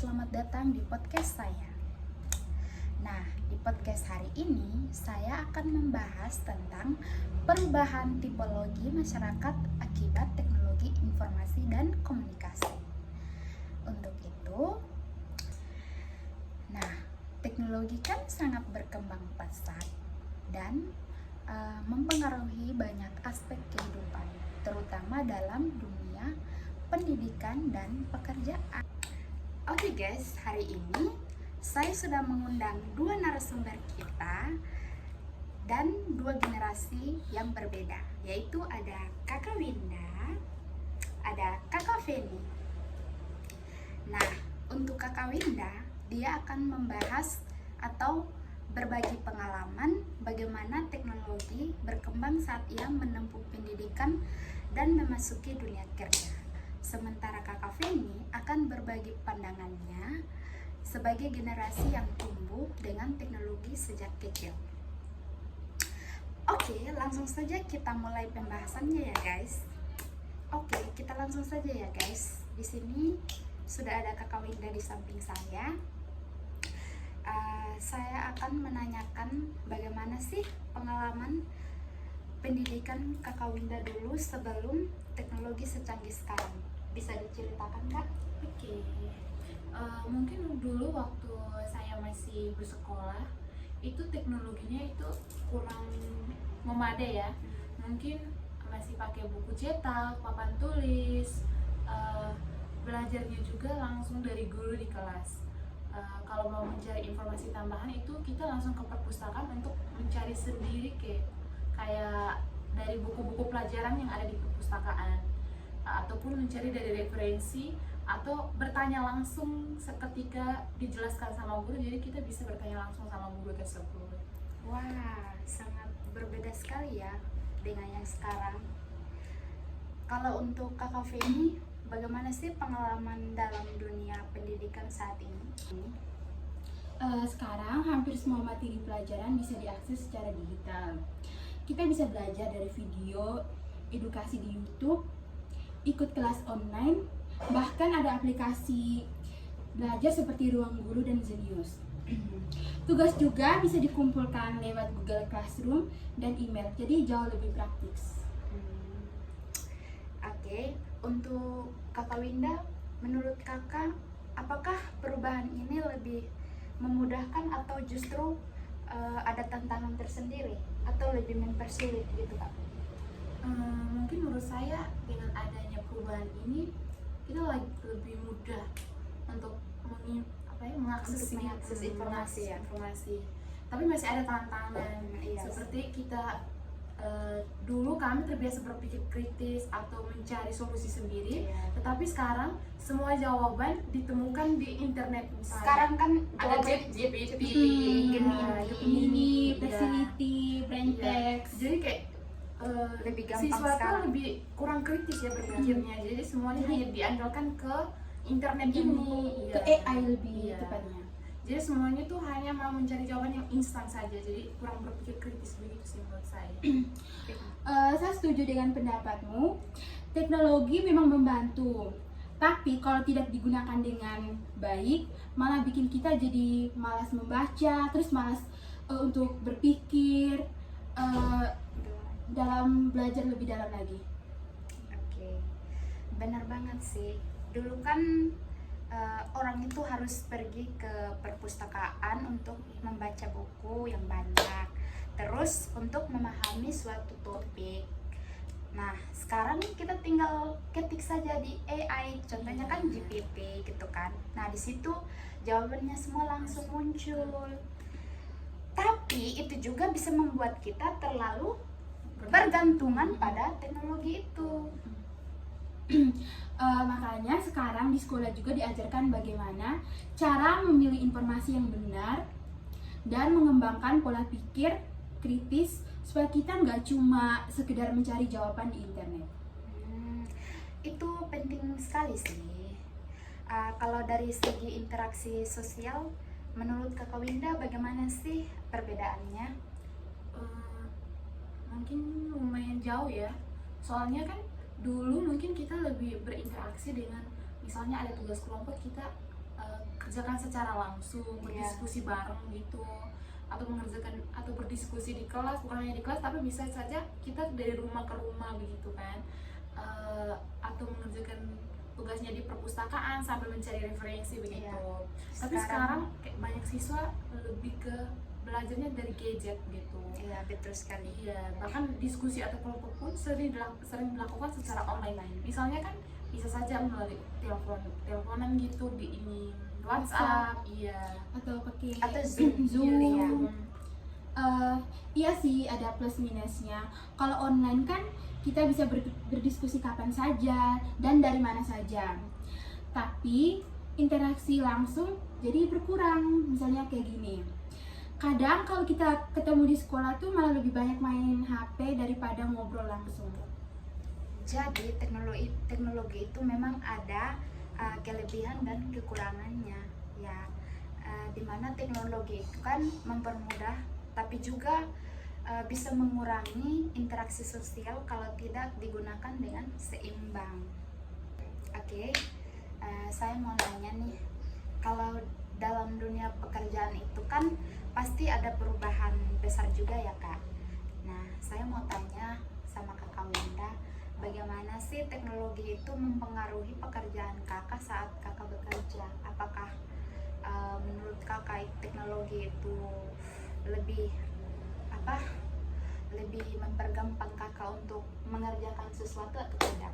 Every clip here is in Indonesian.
selamat datang di podcast saya. Nah, di podcast hari ini saya akan membahas tentang perubahan tipologi masyarakat akibat teknologi informasi dan komunikasi. Untuk itu, teknologi kan sangat berkembang pesat dan mempengaruhi banyak aspek kehidupan, terutama dalam dunia pendidikan dan pekerjaan. Oke guys, hari ini saya sudah mengundang dua narasumber kita dan dua generasi yang berbeda, yaitu ada Kakak Winda, ada Kakak Feni. Nah, untuk Kakak Winda, dia akan membahas atau berbagi pengalaman bagaimana teknologi berkembang saat ia menempuh pendidikan dan memasuki dunia kerja. Sementara Kakak Feni akan berbagi pandangannya sebagai generasi yang tumbuh dengan teknologi sejak kecil. Oke, langsung saja kita mulai pembahasannya ya guys. Oke, kita langsung saja ya guys. Di sini sudah ada Kakak Winda di samping saya. Saya akan menanyakan bagaimana sih pengalaman pendidikan Kakak Winda dulu sebelum teknologi secanggih sekarang. Bisa diceritakan Kak? Oke. Mungkin dulu waktu saya masih bersekolah itu teknologinya itu kurang memadai ya. Mungkin masih pakai buku cetak, papan tulis, belajarnya juga langsung dari guru di kelas. Kalau mau mencari informasi tambahan itu kita langsung ke perpustakaan untuk mencari sendiri kayak dari buku-buku pelajaran yang ada di perpustakaan, ataupun mencari dari referensi atau bertanya langsung seketika dijelaskan sama guru, jadi kita bisa bertanya langsung sama guru tersebut. Wah, sangat berbeda sekali ya dengan yang sekarang. Kalau untuk Kakak Feni, bagaimana sih pengalaman dalam dunia pendidikan saat ini? Sekarang hampir semua materi pelajaran bisa diakses secara digital. Kita bisa belajar dari video, edukasi di YouTube, ikut kelas online, bahkan ada aplikasi belajar seperti Ruang Guru dan Zenius. Tugas juga bisa dikumpulkan lewat Google Classroom dan email, jadi jauh lebih praktis. Oke, untuk Kakak Winda, menurut Kakak, apakah perubahan ini lebih memudahkan atau justru ada tantangan tersendiri atau lebih mempersulit gitu Kak? Mungkin menurut saya dengan adanya perubahan ini kita lebih mudah untuk mengakses informasi. Tapi masih ada tantangan. Iya. Seperti kita dulu kami terbiasa berpikir kritis atau mencari solusi sendiri, tetapi sekarang semua jawaban ditemukan di internet. Misalnya Sekarang kan ada GPT, Gemini, Persility, Braintext. Jadi kayak lebih gampang siswa tuh sekarang. lebih kurang kritis ya berpikirnya. Jadi semuanya hanya diandalkan ke internet ini, ke AI lebih tepatnya. Jadi semuanya tuh hanya mau mencari jawaban yang instan saja. Jadi kurang berpikir kritis, begitu sih menurut saya. Saya setuju dengan pendapatmu. Teknologi memang membantu, tapi kalau tidak digunakan dengan baik, malah bikin kita jadi malas membaca, terus malas untuk berpikir, dalam belajar lebih dalam lagi. Oke, benar banget sih. Dulu kan orang itu harus pergi ke perpustakaan untuk membaca buku yang banyak, terus untuk memahami suatu topik. Nah, sekarang kita tinggal ketik saja di AI, contohnya kan GPT gitu kan. Nah, di situ jawabannya semua langsung muncul. Tapi itu juga bisa membuat kita terlalu bergantungan pada teknologi itu. Makanya sekarang di sekolah juga diajarkan bagaimana cara memilih informasi yang benar dan mengembangkan pola pikir kritis supaya kita nggak cuma sekedar mencari jawaban di internet. Itu penting sekali sih. Kalau dari segi interaksi sosial, menurut Kakak Winda bagaimana sih perbedaannya? Mungkin lumayan jauh ya. Soalnya kan dulu mungkin kita lebih berinteraksi dengan, misalnya ada tugas kelompok, kita kerjakan secara langsung, Iya. berdiskusi bareng gitu, atau mengerjakan atau berdiskusi di kelas, bukan hanya di kelas tapi bisa saja kita dari rumah ke rumah begitu kan. Atau mengerjakan tugasnya di perpustakaan sambil mencari referensi begitu. Iya. Tapi sekarang kayak banyak siswa lebih ke belajarnya dari gadget gitu. Iya, betul sekali. Iya, bahkan diskusi atau kelompok pun sering dilakukan secara online. Misalnya kan bisa saja melalui teleponan gitu di ini WhatsApp, iya. Atau pakai Atau Zoom. Zoom. Iya. Iya sih, ada plus minusnya. Kalau online kan kita bisa berdiskusi kapan saja dan dari mana saja. Tapi interaksi langsung jadi berkurang. Misalnya kayak gini. Kadang kalau kita ketemu di sekolah tuh malah lebih banyak main HP daripada ngobrol langsung. Jadi teknologi itu memang ada kelebihan dan kekurangannya ya. Dimana teknologi itu kan mempermudah tapi juga bisa mengurangi interaksi sosial kalau tidak digunakan dengan seimbang. Oke, saya mau nanya nih, kalau dalam dunia pekerjaan itu kan pasti ada perubahan besar juga ya Kak. Nah, saya mau tanya sama Kakak Winda, bagaimana sih teknologi itu mempengaruhi pekerjaan Kakak saat Kakak bekerja? Apakah menurut Kakak teknologi itu lebih lebih mempergampang Kakak untuk mengerjakan sesuatu atau tidak?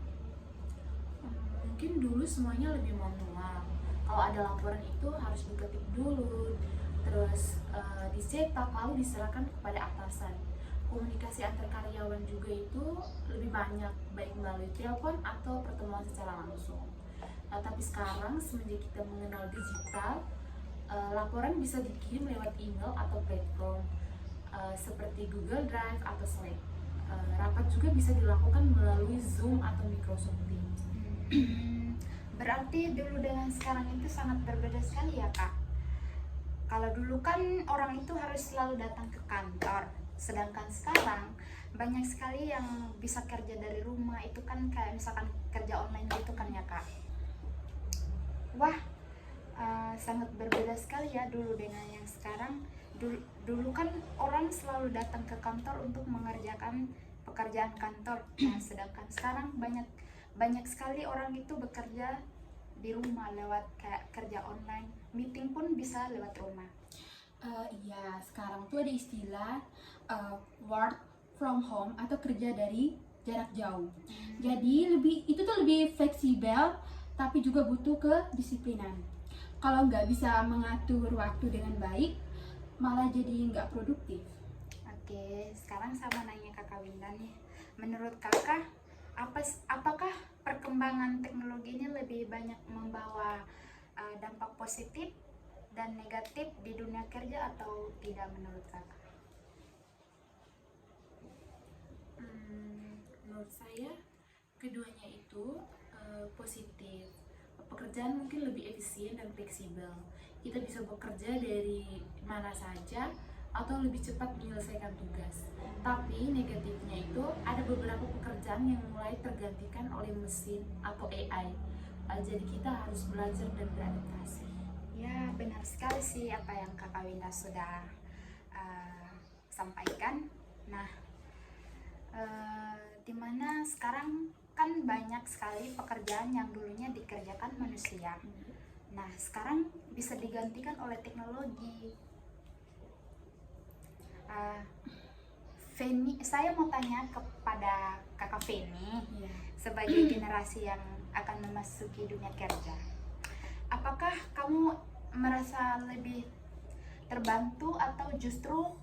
Mungkin dulu semuanya lebih manual. Kalau ada laporan itu harus diketik dulu, terus dicetak lalu diserahkan kepada atasan. Komunikasi antar karyawan juga itu lebih banyak, baik melalui telepon atau pertemuan secara langsung. Tapi sekarang semenjak kita mengenal digital, laporan bisa dikirim lewat email atau platform seperti Google Drive atau Slack. Rapat juga bisa dilakukan melalui Zoom atau Microsoft Teams. Berarti dulu dengan sekarang itu sangat berbeda sekali ya Kak. Kalau dulu kan orang itu harus selalu datang ke kantor, sedangkan sekarang banyak sekali yang bisa kerja dari rumah, itu kan kayak misalkan kerja online gitu kan ya Kak. Wah, sangat berbeda sekali ya dulu dengan yang sekarang. Dulu kan orang selalu datang ke kantor untuk mengerjakan pekerjaan kantor. Nah, sedangkan sekarang banyak sekali orang itu bekerja di rumah lewat kayak kerja online. Meeting pun bisa lewat rumah. Iya, sekarang tuh ada istilah work from home atau kerja dari jarak jauh. Jadi itu tuh lebih fleksibel, tapi juga butuh kedisiplinan. Kalau nggak bisa mengatur waktu dengan baik, malah jadi nggak produktif. Oke, sekarang sama nanya Kakak Winda nih. Menurut Kakak, apakah perkembangan teknologi ini lebih banyak membawa dampak positif dan negatif di dunia kerja atau tidak menurut Kakak? Menurut saya keduanya itu positif. Pekerjaan mungkin lebih efisien dan fleksibel. Kita bisa bekerja dari mana saja atau lebih cepat menyelesaikan tugas. Tapi negatifnya itu ada beberapa pekerjaan yang mulai tergantikan oleh mesin atau AI. Jadi kita harus belajar dan beradaptasi. Ya, benar sekali sih apa yang Kakak Winda sudah sampaikan. Nah, dimana sekarang kan banyak sekali pekerjaan yang dulunya dikerjakan manusia. Nah, sekarang bisa digantikan oleh teknologi. Feni, saya mau tanya kepada Kakak Feni, Iya. sebagai generasi yang akan memasuki dunia kerja. Apakah kamu merasa lebih terbantu atau justru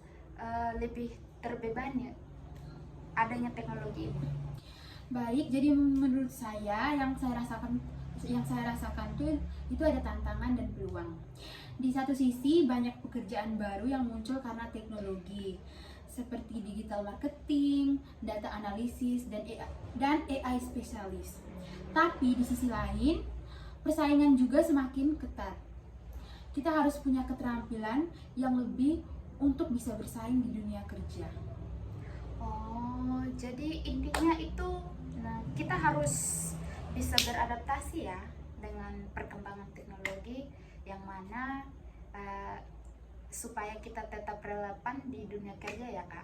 lebih terbebani adanya teknologi ini? Baik, jadi menurut saya yang saya rasakan tuh itu ada tantangan dan peluang. Di satu sisi banyak pekerjaan baru yang muncul karena teknologi seperti digital marketing, data analisis dan AI spesialis. Tapi di sisi lain persaingan juga semakin ketat. Kita harus punya keterampilan yang lebih untuk bisa bersaing di dunia kerja. Oh, jadi intinya itu kita harus bisa beradaptasi ya dengan perkembangan teknologi yang mana supaya kita tetap relevan di dunia kerja ya Kak.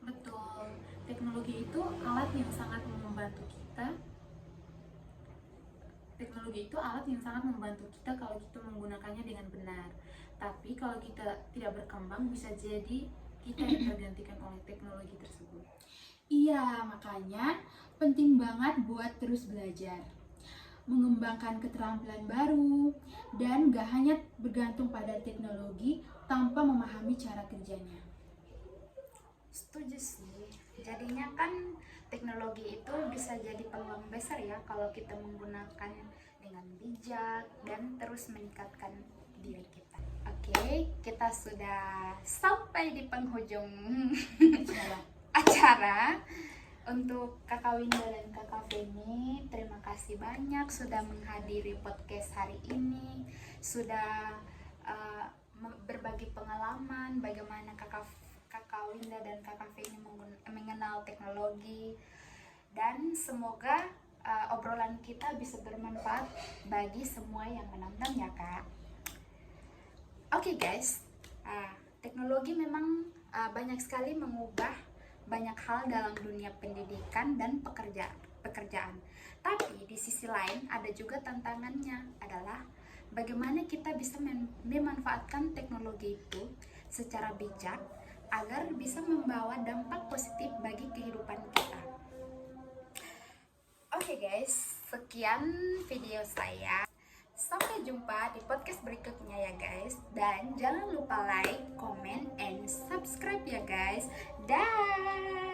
Betul, teknologi itu alat yang sangat membantu kita. Teknologi itu alat yang sangat membantu kita kalau kita menggunakannya dengan benar. Tapi kalau kita tidak berkembang, bisa jadi kita yang tergantikan oleh teknologi tersebut. Iya, makanya penting banget buat terus belajar, mengembangkan keterampilan baru, dan gak hanya bergantung pada teknologi tanpa memahami cara kerjanya. Setuju sih. Jadinya kan teknologi itu bisa jadi peluang besar ya kalau kita menggunakan dengan bijak dan terus meningkatkan diri kita. Oke, kita sudah sampai di penghujung acara. Untuk Kakak Winda dan Kakak Feni, terima kasih banyak sudah menghadiri podcast hari ini, sudah berbagi pengalaman bagaimana Kakak Winda dan Kakak Feni mengenal teknologi, dan semoga obrolan kita bisa bermanfaat bagi semua yang menonton ya Kak. Oke guys, teknologi memang banyak sekali mengubah banyak hal dalam dunia pendidikan dan pekerjaan. Tapi di sisi lain ada juga tantangannya, adalah bagaimana kita bisa memanfaatkan teknologi itu secara bijak agar bisa membawa dampak positif bagi kehidupan kita. Oke guys, sekian video saya. Sampai jumpa di podcast berikutnya ya guys. Dan jangan lupa like, comment, and subscribe ya guys. Dah.